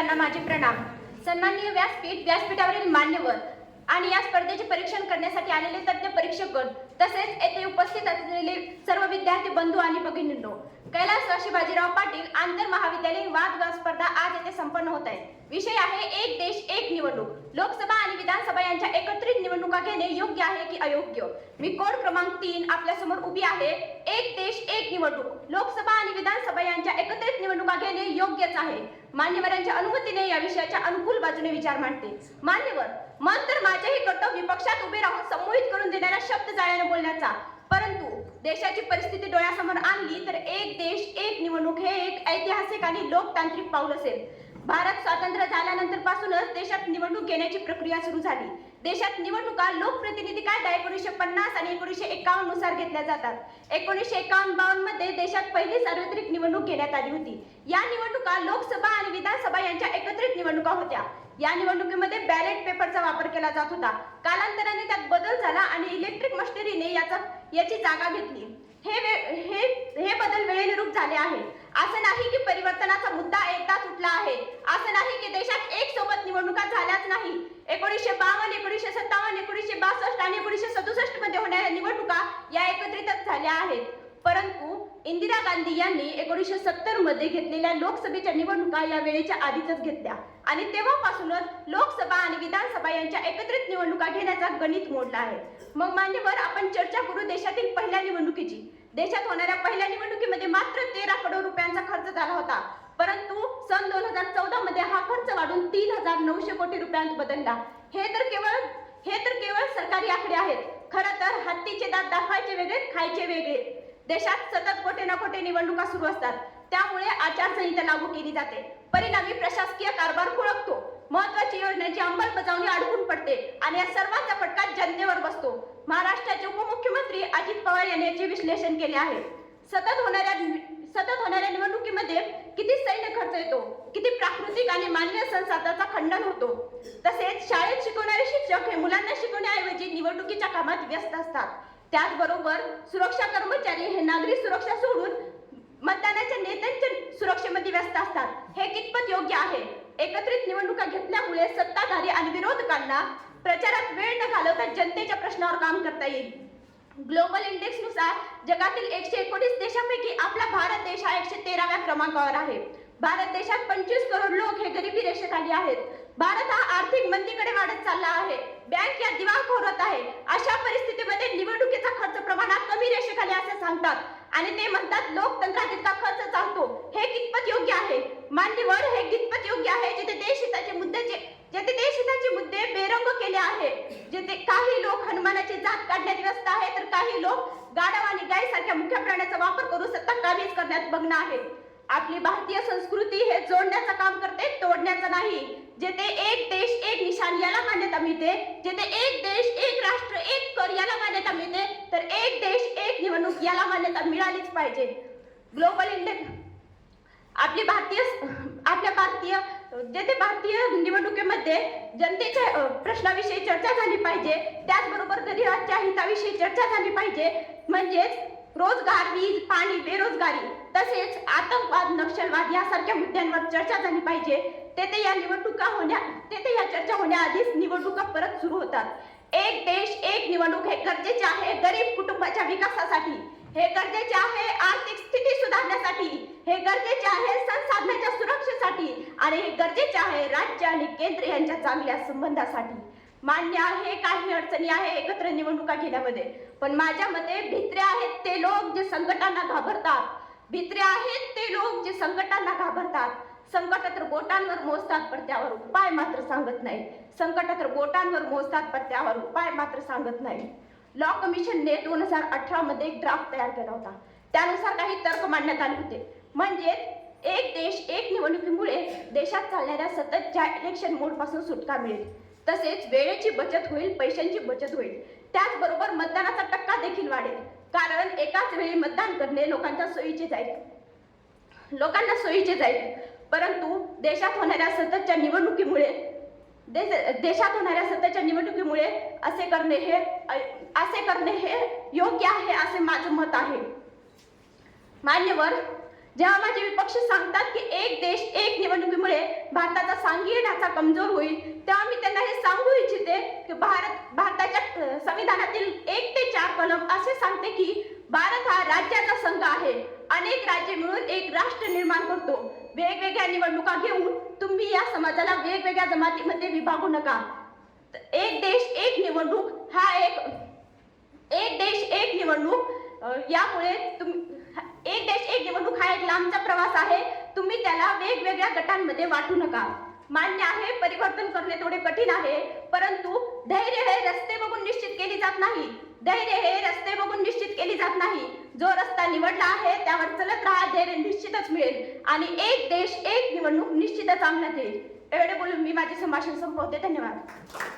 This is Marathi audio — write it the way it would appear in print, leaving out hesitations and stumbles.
सर्वांना माझे प्रणाम. सन्माननीय व्यासपीठावरील मान्यवर आणि या स्पर्धेचे परीक्षण करण्यासाठी आलेले तज्ञ परीक्षकगण तसेच येथे उपस्थित असलेले सर्व विद्यार्थी बंधू आणि भगिनींनो, कैलासवासी बाजीराव पाटील आंतर महाविद्यालयीन वादविवाद स्पर्धा आज येथे संपन्न होत आहे. विषय आहे एक देश एक निवडणूक. लोकसभा आणि विधानसभा यांच्या एकत्रित निवडणुका घेणे योग्य आहे की अयोग्य. मी कोड क्रमांक 3 आपल्या समोर उभी आहे. एक देश एक निवडणूक. लोकसभा आणि विधानसभा यांच्या एकत्रित निवडणुका घेणे योग्यच आहे. मान्यवरांच्या अनुमतीने या विषयाच्या अनुकूल बाजूने विचार मांडते. मान्यवर, मन तर माझेही कर्तव्य विपक्षात उभे राहून संमोहित करून देणाऱ्या शब्द जाळ्याने बोलण्याचा, परंतु देशाची परिस्थिती डोळ्यासमोर आणली तर एक देश एक निवडणूक हे एक ऐतिहासिक आणि लोकतांत्रिक पाऊल असेल. भारत स्वातंत्र्य झाल्यानंतर पासूनच देशात निवडणूक घेण्याची प्रक्रिया सुरू झाली. देशात निवडणुका लोकप्रतिनिधी कायदा 1950 आणि 1951 नुसार घेतल्या जातात. 1951-52 मध्ये देशात पहिली सार्वत्रिक निवडणूक घेण्यात आली होती. या निवडणुका लोकसभा आणि विधानसभा यांच्या एकत्रित निवडणुका होत्या. या निवडणुकीमध्ये बॅलेट पेपरचा वापर केला जात होता. कालांतराने त्यात बदल झाला आणि इलेक्ट्रिक मशिनरीने याची जागा घेतली. हे बदल वेळेनुरूप झाले आहे. असं नाही की परिवर्तनाचा मुद्दा एकदाच उठला आहे. असं नाही की देशात एक सोबत निवडणुका झाल्याच नाही. 1952, 1957, 1962 आणि 1967 मध्ये होणाऱ्या निवडणुका या एकत्रितच झाल्या आहेत. परंतु इंदिरा गांधी यांनी 1970 मध्ये घेतलेल्या लोकसभेच्या निवडणुका या वेळेच्या आधीच घेतल्या आणि तेव्हापासूनच लोकसभा आणि विधानसभा यांच्या एकत्रित निवडणुका घेण्याचा गणित मोडला आहे. मग मान्यवर, आपण चर्चा करू देशातील पहिल्या निवडणुकीची. देशात होणाऱ्या पहिल्या निवडणुकीमध्ये मात्र 13 करोड रुपयांचा खर्च झाला होता. परंतु सन 2014 मध्ये हा खर्च वाढून 3,900 कोटी रुपयांत बदलला. हे तर केवळ सरकारी आकडे आहेत. खरं तर हत्तीचे दात दाखवायचे वेगळे, खायचे वेगळे. देशात सतत कोठे ना कोठे निवडणुका सुरू असतात. त्यामुळे आचारसंहिता लागू केली जाते. परिणामी प्रशासकीय कारभार खुळकतो. महत्वाची योजनांची अंमलबजावणी अडकून पडते आणि या सर्वांचा फटका जनतेवर बसतो. महाराष्ट्राचे उपमुख्यमंत्री अजित पवार यांनी याचे विश्लेषण केले आहे. सतत होणाऱ्या निवडणुकीमध्ये किती सैन्य खर्च येतो, किती प्राकृतिक आणि मानवीय संसाधनाचा खंडन होतो. तसेच शाळेत शिकवणारे शिक्षक हे मुलांना शिकवण्याऐवजी निवडणुकीच्या कामात व्यस्त असतात. त्याचबरोबर सुरक्षा कर्मचारी हे नागरी सुरक्षा सोडून मतदानाच्या नेत्यांच्या सुरक्षेमध्ये व्यस्त असतात. हे कितपत योग्य आहे? एकत्रित निवडणुका घेतल्यामुळे सत्ताधारी आणि विरोधकांना प्रचारात वेळ न घालवता जनतेच्या प्रश्नावर काम करता येईल. ग्लोबल इंडेक्स नुसार जगातील 119 देशांपैकी आपला भारत देश हा 113व्या क्रमांकावर आहे. भारत देशात 25 करोड लोक हे गरिबी रेषेखाली आहेत. भारत हा आर्थिक मंदीकडे वाढत चालला आहे. बँक या दिवाळखोर होत आहे. अशा परिस्थितीमध्ये निवडणुकीचा खर्च प्रमाणात कमी रेषेखाली असे सांगतात आणि ते म्हणतात लोकतंत्रात इतका खर्च चालतो. हे कितपत योग्य आहे? मान्यवर, हे कितपत योग्य आहे जेथे देशहिताचे मुद्दे बेरंग केले आहे, जेथे काही लोक हनुमानाची जात काढण्यात व्यस्त आहे तर काही लोक गाढव आणि गाय सारख्या मुख्य प्राण्याचा वापर करून सत्ता काबीज करण्यात मग्न आहेत. आपली भारतीय संस्कृती हे जोडण्याचं काम करते, तोडण्याचं नाही. जेथे एक देश एक निशाण याला मान्यता मिळते, जेथे एक देश एक राष्ट्र एक कर याला मान्यता मिळते, तर एक देश एक निवडणूक याला मान्यता मिळालीच पाहिजे. ग्लोबल इंडेक्स भारतीय निवडणुकीमध्ये जनतेच्या प्रश्नाविषयी चर्चा झाली पाहिजे. त्याचबरोबर गरिबांच्या हिताविषयी चर्चा झाली पाहिजे. म्हणजेच रोजगार, वीज, पाणी, बेरोजगारी तसेच आतंकवाद, नक्षलवाद यासारख्या मुद्द्यांवर चर्चा झाली पाहिजे. तेथे या चर्चा होण्याआधीच निवडणुका परत सुरू होतात. एक देश एक निवडणूक हे गरजेचे आहे गरीब कुटुंबाच्या विकासासाठी, हे गरजेचे आहे आर्थिक स्थिती सुधारण्यासाठी, हे गरजेचे आहे संसाधनांच्या सुरक्षेसाठी आणि हे गरजेचे आहे राज्य आणि केंद्र यांच्या चांगल्या संबंधासाठी. मान्य आहे काही अडचणी आहे एकत्र निवडणुका घेण्यामध्ये, पण माझ्या मते भित्रे आहेत ते लोक जे संकटांना घाबरतात. संकट तर बोटांवर मोजतात पण त्यावर उपाय मात्र सांगत नाही. लॉ कमिशनने 2018 मध्ये एक ड्राफ्ट तयार केला होता. त्यानुसार काही तर्क मांडण्यात आले होते. म्हणजे एक देश एक निवडणुकीमुळे देशात चालणाऱ्या सततच्या इलेक्शन मोड पासून सुटका मिळेल. तसेच वेळेची बचत होईल, पैशांची बचत होईल. त्याचबरोबर मतदानाचा टक्का देखील वाढेल. कारण एकाच वेळी मतदान करणे लोकांना सोयीचे जाईल. परंतु देशात होणाऱ्या सततच्या निवडणुकीमुळे असे करणे हे योग्य आहे असे माझे मत आहे. मान्यवर, जेव्हा माझे विपक्ष सांगतात की एक देश एक निवडणुकीमुळे भारताचा सांघिक ढाचा कमजोर होईल, तेव्हा मी त्यांना हे सांगू इच्छिते की भारताच्या संविधानातील 1 ते 4 कलम असे सांगते की भारत हा राज्याचा संघ आहे. अनेक राज्ये मिळून एक राष्ट्र निर्माण करतो. वेगवेगळ्या निवडणुका घेऊन तुम्ही या समाजाला वेगवेगळ्या जमातीमध्ये विभागू नका. एक देश एक निवडणूक हा एक देश एक निवडणूक यामुळे एक देश एक निवडणूक हा एक लांबचा प्रवास आहे. तुम्ही त्याला वेगवेगळ्या गटांमध्ये वाटू नका. मान्य आहे, परिवर्तन करणे थोडे कठीण आहे, परंतु धैर्य हे रस्ते बघून निश्चित केली जात नाही. धैर्य हे रस्ते बघून निश्चित केली जात नाही. जो रस्ता निवडला आहे त्यावर चलत राहा, धैर्य निश्चितच मिळेल आणि एक देश एक निवडणूक निश्चितच अंमलात येईल. एवढे बोलून मी माझे संभाषण संपवते. धन्यवाद.